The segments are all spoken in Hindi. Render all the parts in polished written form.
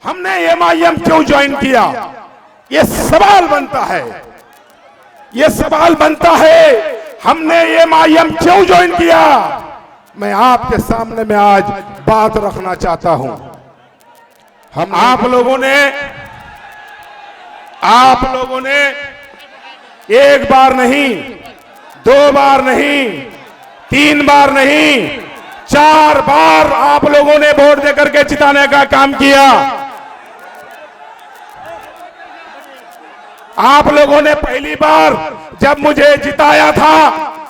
हमने एमआईएम क्यों ज्वाइन किया, ये सवाल बनता है। ये सवाल बनता है हमने एमआईएम क्यों ज्वाइन किया। मैं आपके सामने में आज बात रखना चाहता हूं। हम आप लोगों ने एक बार नहीं, दो बार नहीं, तीन बार नहीं, 4 बार आप लोगों ने वोट देकर के जिताने का काम किया। आप लोगों ने पहली बार जब मुझे जिताया था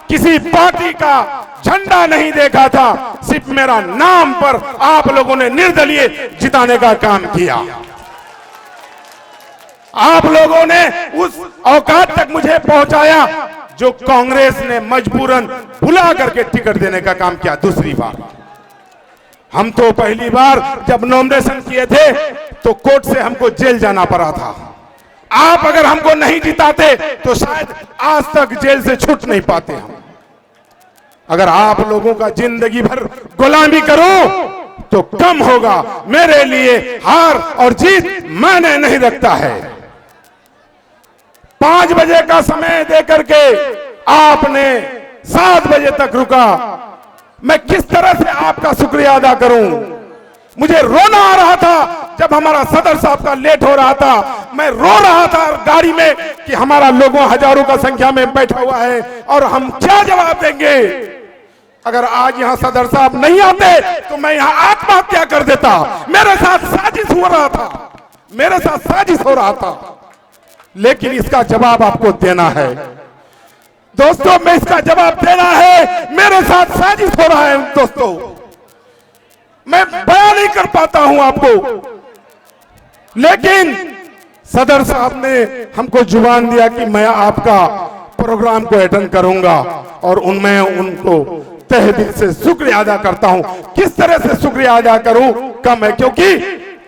किसी पार्टी का झंडा नहीं देखा था, सिर्फ मेरा नाम पर आप लोगों ने निर्दलीय जिताने का काम किया। आप लोगों ने उस औकात तक मुझे पहुंचाया जो कांग्रेस ने मजबूरन बुला करके टिकट देने का काम किया। दूसरी बार हम तो पहली बार जब नॉमिनेशन किए थे तो कोर्ट से हमको जेल जाना पड़ा था। आप अगर हमको नहीं जिताते तो शायद आज तक जेल से छूट नहीं पाते हम। अगर आप लोगों का जिंदगी भर गुलामी करो तो कम होगा। मेरे लिए हार और जीत मायने नहीं रखता है। 5 बजे का समय देकर के आपने 7 बजे तक रुका। मैं किस तरह से आपका शुक्रिया अदा करूं। मुझे रोना आ रहा था जब हमारा सदर साहब का लेट हो रहा था। मैं रो रहा था गाड़ी में कि हमारा लोगों हजारों का संख्या में बैठा हुआ है और हम क्या जवाब देंगे। अगर आज यहां सदर साहब नहीं आते तो मैं यहां आत्महत्या कर देता। मेरे साथ साजिश हो रहा था, मेरे साथ साजिश हो रहा था, लेकिन इसका जवाब आपको देना है दोस्तों। मैं इसका जवाब देना है। मेरे साथ साजिश हो रहा है दोस्तों। मैं बयान नहीं कर पाता हूं आपको, लेकिन सदर साहब ने हमको जुबान दिया कि मैं आपका प्रोग्राम को अटेंड करूंगा और उनमें उनको तहे दिल से शुक्रिया अदा करता हूं। किस तरह से शुक्रिया अदा करूं कम है, क्योंकि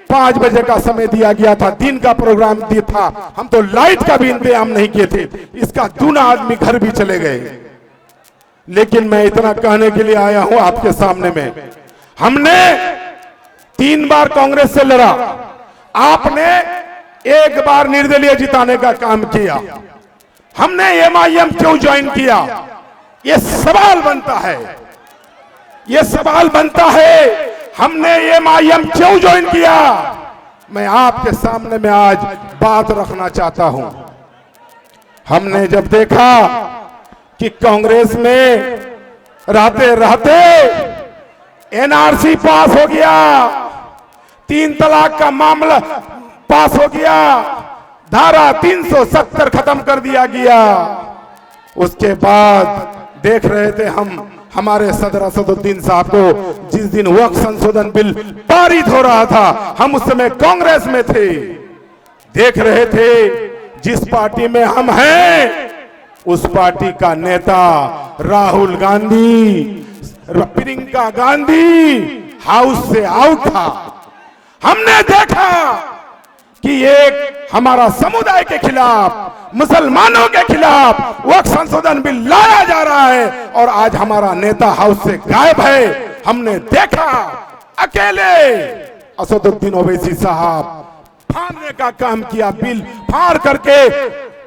5 बजे का समय दिया गया था, दिन का प्रोग्राम दिया था। हम तो लाइट का भी इंतजाम नहीं किए थे, इसका दूना आदमी घर भी चले गए। लेकिन मैं इतना कहने के लिए आया हूं आपके सामने में, हमने 3 बार कांग्रेस से लड़ा, आपने 1 बार निर्दलीय जिताने का काम किया। हमने एमआईएम क्यों ज्वाइन किया, ये सवाल बनता है। ये सवाल बनता है हमने एमआईएम क्यों ज्वाइन किया। मैं आपके सामने में आज बात रखना चाहता हूं। हमने जब देखा कि कांग्रेस में रहते रहते एनआरसी पास हो गया, 3 तलाक का मामला पास हो गया, धारा 370 खत्म कर दिया गया। उसके बाद देख रहे थे हम हमारे सदर असदुद्दीन साहब को, जिस दिन वक्फ संशोधन बिल पारित हो रहा था, हम उस समय कांग्रेस में थे। देख रहे थे जिस पार्टी में हम हैं उस पार्टी का नेता राहुल गांधी, प्रियंका गांधी हाउस से आउट था। हमने देखा कि एक हमारा समुदाय के खिलाफ, मुसलमानों के खिलाफ वक्फ संशोधन बिल लाया जा रहा है और आज हमारा नेता हाउस से गायब है। हमने देखा अकेले असदुद्दीन ओवैसी साहब फाड़ने का काम किया, बिल फाड़ करके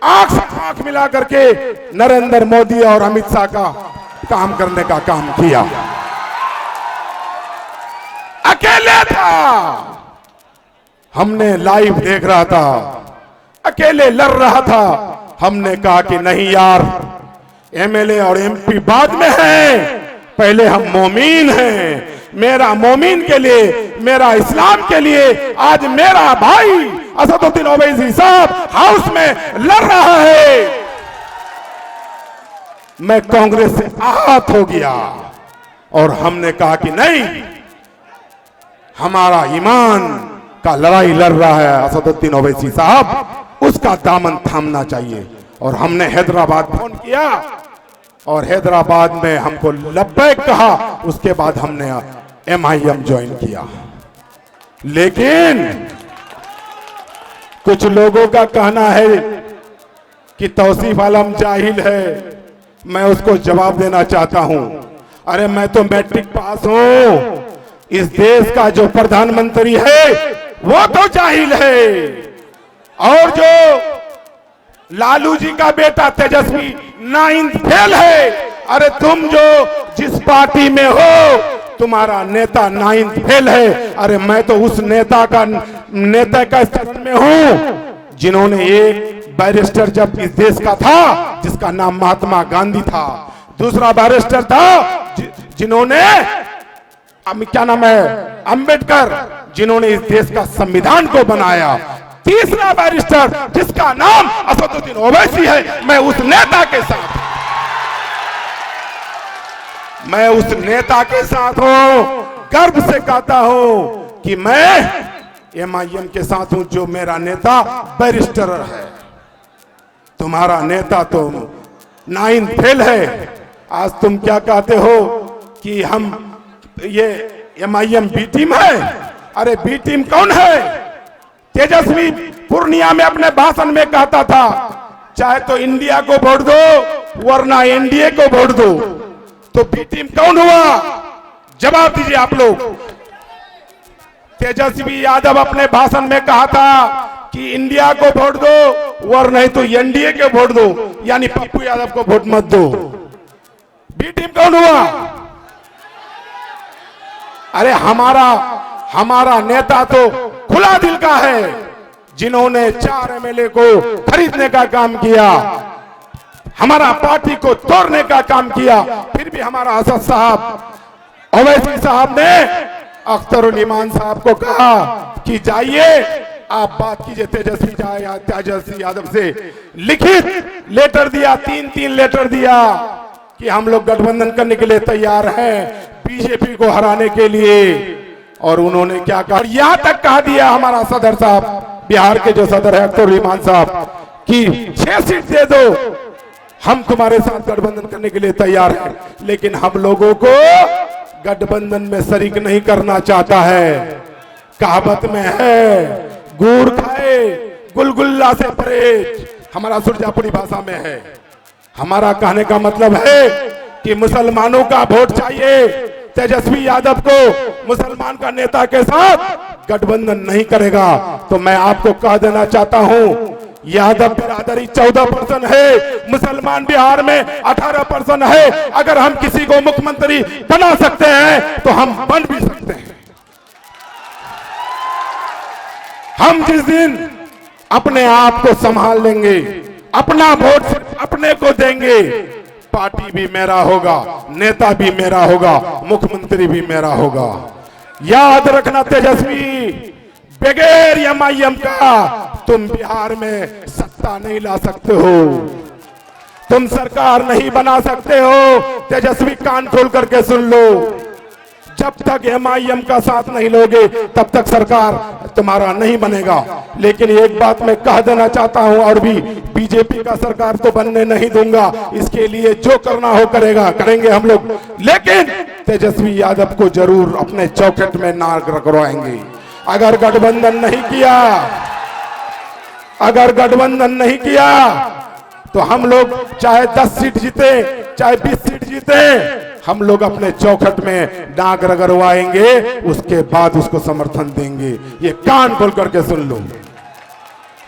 आंख से आंख मिला करके नरेंद्र मोदी और अमित शाह का काम करने का काम किया। अकेले था, हमने लाइव देख रहा था, अकेले लड़ रहा था। हमने कहा कि नहीं यार, एमएलए और एमपी बाद में हैं, पहले हम मोमीन हैं। मेरा मोमीन के लिए, मेरा इस्लाम के लिए आज मेरा भाई असदुद्दीन ओवैसी साहब हाउस में लड़ रहा है। मैं कांग्रेस से आहत हो गया और हमने कहा कि नहीं, हमारा ईमान का लड़ाई लड़ रहा है असदुद्दीन ओवैसी साहब, उसका दामन थामना चाहिए। और हमने हैदराबाद फोन किया और हैदराबाद में हमको लब्बैक कहा। उसके बाद हमने एमआईएम ज्वाइन किया। लेकिन कुछ लोगों का कहना है कि तौसीफ आलम जाहिल है। मैं उसको जवाब देना चाहता हूं, अरे मैं तो मैट्रिक पास हूं, इस देश का जो प्रधानमंत्री है वो तो जाहिल है, और जो लालू जी का बेटा तेजस्वी 9th फेल है। अरे तुम जो जिस पार्टी में हो तुम्हारा नेता 9th फेल है। अरे मैं तो उस नेता का स्टेशन में हूं जिन्होंने एक बैरिस्टर जब इस देश का था जिसका नाम महात्मा गांधी था, दूसरा बैरिस्टर था जिन्होंने क्या नाम है अंबेडकर, जिन्होंने इस देश का संविधान को बनाया, तीसरा बैरिस्टर जिसका नाम असदुद्दीन ओवैसी है। मैं उस नेता के साथ हूं, गर्व से कहता हूं कि मैं MIM के साथ हूं, जो मेरा नेता बैरिस्टर है। तुम्हारा नेता तो 9th फेल है। आज तुम क्या कहते हो कि हम ये MIM बी टीम है। अरे बी टीम कौन है? तेजस्वी पूर्णिया में अपने भाषण में कहता था चाहे तो इंडिया को वोट दो वरना एनडीए को वोट दो। तो बी टीम कौन हुआ? जवाब दीजिए आप लोग। तेजस्वी यादव अपने भाषण में कहा था कि इंडिया को वोट दो वरना नहीं तो एनडीए को वोट दो, यानी पप्पू यादव को वोट मत दो। बी टीम कौन हुआ? अरे हमारा नेता तो खुला दिल का है, जिन्होंने 4 MLA को खरीदने का काम किया, हमारा पार्टी को तोड़ने का काम किया। फिर भी हमारा असद साहब ओवैसी साहब ने अख्तरुल ईमान साहब को कहा कि जाइए आप बात कीजिए तेजस्वी यादव से। लिखित लेटर दिया, 3 लेटर दिया कि हम लोग गठबंधन करने के लिए तैयार हैं बीजेपी को हराने के लिए। और उन्होंने क्या कहा, यहां तक कहा दिया हमारा सदर साहब, बिहार के जो सदर है अख्तरुल ईमान साहब, कि 6 सीट दे दो, हम तुम्हारे साथ गठबंधन करने के लिए तैयार हैं। लेकिन हम लोगों को गठबंधन में शरीक नहीं करना चाहता है। कहावत में है गुड़ खाए गुलगुल्ला से परहेज, हमारा सुरजापुरी भाषा में है। हमारा कहने का मतलब है कि मुसलमानों का वोट चाहिए। तेजस्वी यादव को मुसलमान का नेता के साथ गठबंधन नहीं करेगा। तो मैं आपको कह देना चाहता हूं, यादव बिरादरी 14% है, मुसलमान बिहार में 18% है। अगर हम किसी को मुख्यमंत्री बना सकते हैं तो हम बन भी सकते हैं। हम जिस दिन अपने आप को संभाल लेंगे, अपना वोट अपने को देंगे, पार्टी भी मेरा होगा, नेता भी मेरा होगा, मुख्यमंत्री भी मेरा होगा। याद रखना तेजस्वी, बगैर MIM का तुम बिहार में सत्ता नहीं ला सकते हो, तुम सरकार नहीं बना सकते हो। तेजस्वी कान खोल करके सुन लो, जब तक MIM का साथ नहीं लोगे तब तक सरकार तुम्हारा नहीं बनेगा। लेकिन एक बात मैं कह देना चाहता हूं, और भी बीजेपी का सरकार तो बनने नहीं दूंगा। इसके लिए जो करना हो करेंगे हम लोग, लेकिन तेजस्वी यादव को जरूर अपने चौखट में नाक रखवाएंगे। अगर गठबंधन नहीं किया तो हम लोग चाहे 10 सीट जीते चाहे 20 सीट जीते, हम लोग अपने चौखट में नाक रगड़वाएंगे, उसके बाद उसको समर्थन देंगे। ये कान खोल करके सुन लो।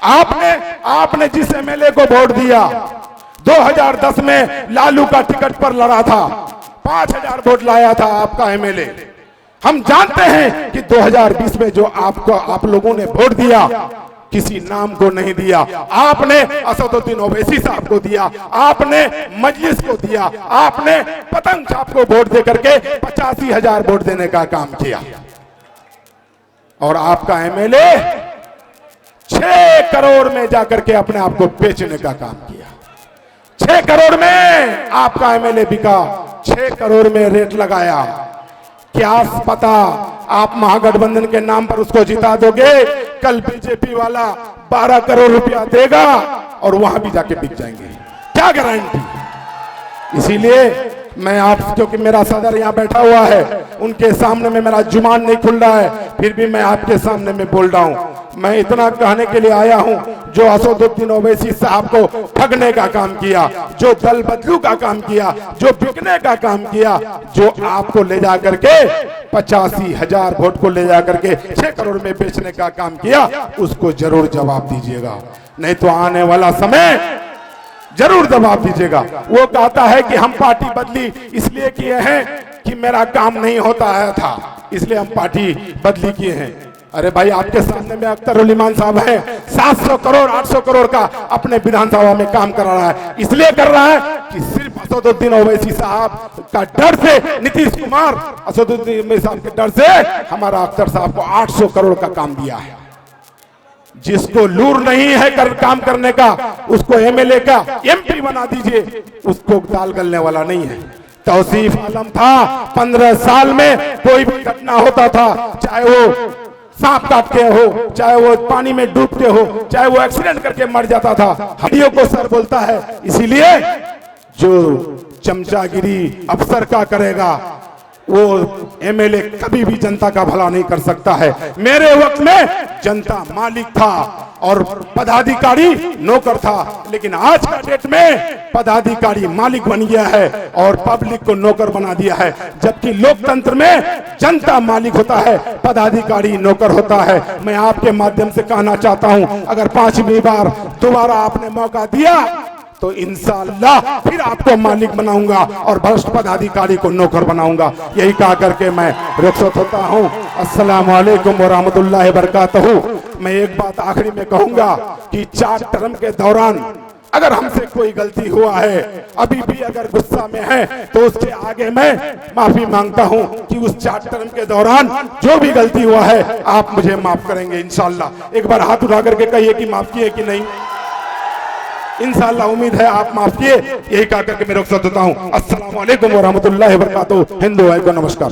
आपने जिस MLA को वोट दिया 2010 में लालू का टिकट पर लड़ा था, 5000 वोट लाया था आपका MLA। हम जानते हैं कि 2020 में जो आप लोगों ने वोट दिया किसी नाम को नहीं दिया। आपने असदुद्दीन ओवैसी साहब को दिया, आपने मजलिस को दिया, आपने पतंग साहब को वोट दे करके 85,000 वोट देने का काम किया। और आपका MLA 6 करोड़ में जाकर के अपने आप को बेचने का काम किया। 6 करोड़ में आपका MLA बिका, 6 करोड़ में रेट लगाया। क्या पता आप महागठबंधन के नाम पर उसको जिता दोगे, कल बीजेपी वाला 12 करोड़ रुपया देगा और वहां भी जाके बिक जाएंगे, क्या गारंटी। इसीलिए मैं आप, क्योंकि मेरा सदर यहाँ बैठा हुआ है, उनके सामने में मेरा जुबान नहीं खुल रहा है, फिर भी मैं आपके सामने में बोल रहा हूँ। मैं इतना कहने के लिए आया हूं, जो असदुद्दीन ओवैसी साहब को ठगने का काम किया, जो दल बदलू का काम किया, जो बिकने का काम किया, जो आपको ले जा करके 85,000 वोट को ले जा करके 6 करोड़ में बेचने का काम किया, उसको जरूर जवाब दीजिएगा। नहीं तो आने वाला समय जरूर जवाब दीजिएगा। वो कहता है कि हम पार्टी बदली इसलिए किए हैं कि मेरा काम नहीं होता है था, इसलिए हम पार्टी बदली किए हैं। अरे भाई, आपके सामने में अख्तर उल ईमान साहब है, 700 करोड़ 800 करोड़ का अपने विधानसभा में काम कर रहा है। इसलिए कर रहा है कि सिर्फ असदुद्दीन ओवैसी साहब का डर से, नीतीश कुमार असदुद्दीन ओवैसी साहब के डर से हमारा अख्तर साहब को 800 करोड़ का काम दिया है। जिसको लूर नहीं है काम करने का, उसको एमएलए का एमपी बना दीजिए, उसको दाल गलने वाला नहीं है। तौसीफ आलम था, 15 साल में कोई भी घटना होता था, चाहे वो सांप काट के हो, चाहे वो पानी में डूब के हो, चाहे वो एक्सीडेंट करके मर जाता था, हड्डियों को सर बोलता है। इसीलिए जो चमचागिरी अफसर का करेगा, वो एमएलए कभी भी जनता का भला नहीं कर सकता है। मेरे वक्त में जनता मालिक था और पदाधिकारी नौकर था, लेकिन आज का डेट में पदाधिकारी मालिक बन गया है और पब्लिक को नौकर बना दिया है। जबकि लोकतंत्र में जनता मालिक होता है, पदाधिकारी नौकर होता है। मैं आपके माध्यम से कहना चाहता हूं, अगर 5वीं बार दोबारा आपने मौका दिया तो इंशाअल्लाह फिर आपको मालिक बनाऊंगा और भ्रष्ट पदाधिकारी को नौकर बनाऊंगा। यही कहा करके मैं रुखसत होता हूं। अस्सलाम वालेकुम व रहमतुल्लाहि व बरकातहू। मैं एक बात आखिरी में कहूंगा कि 4 टर्म के दौरान अगर हमसे कोई गलती हुआ है, अभी भी अगर गुस्सा में है, तो उसके आगे मैं माफी मांगता हूं कि उस 4 टर्म के दौरान जो भी गलती हुआ है आप मुझे माफ करेंगे इंशाअल्लाह। एक बार हाथ उठा करके कहिए कि माफ किए कि नहीं। इंशाअल्लाह उम्मीद है आप माफ किए। यही कहा करके मैं रुखसत होता हूं। अस्सलाम वालेकुम व रहमतुल्लाहि व बरकातहू। हिंदू भाई को नमस्कार।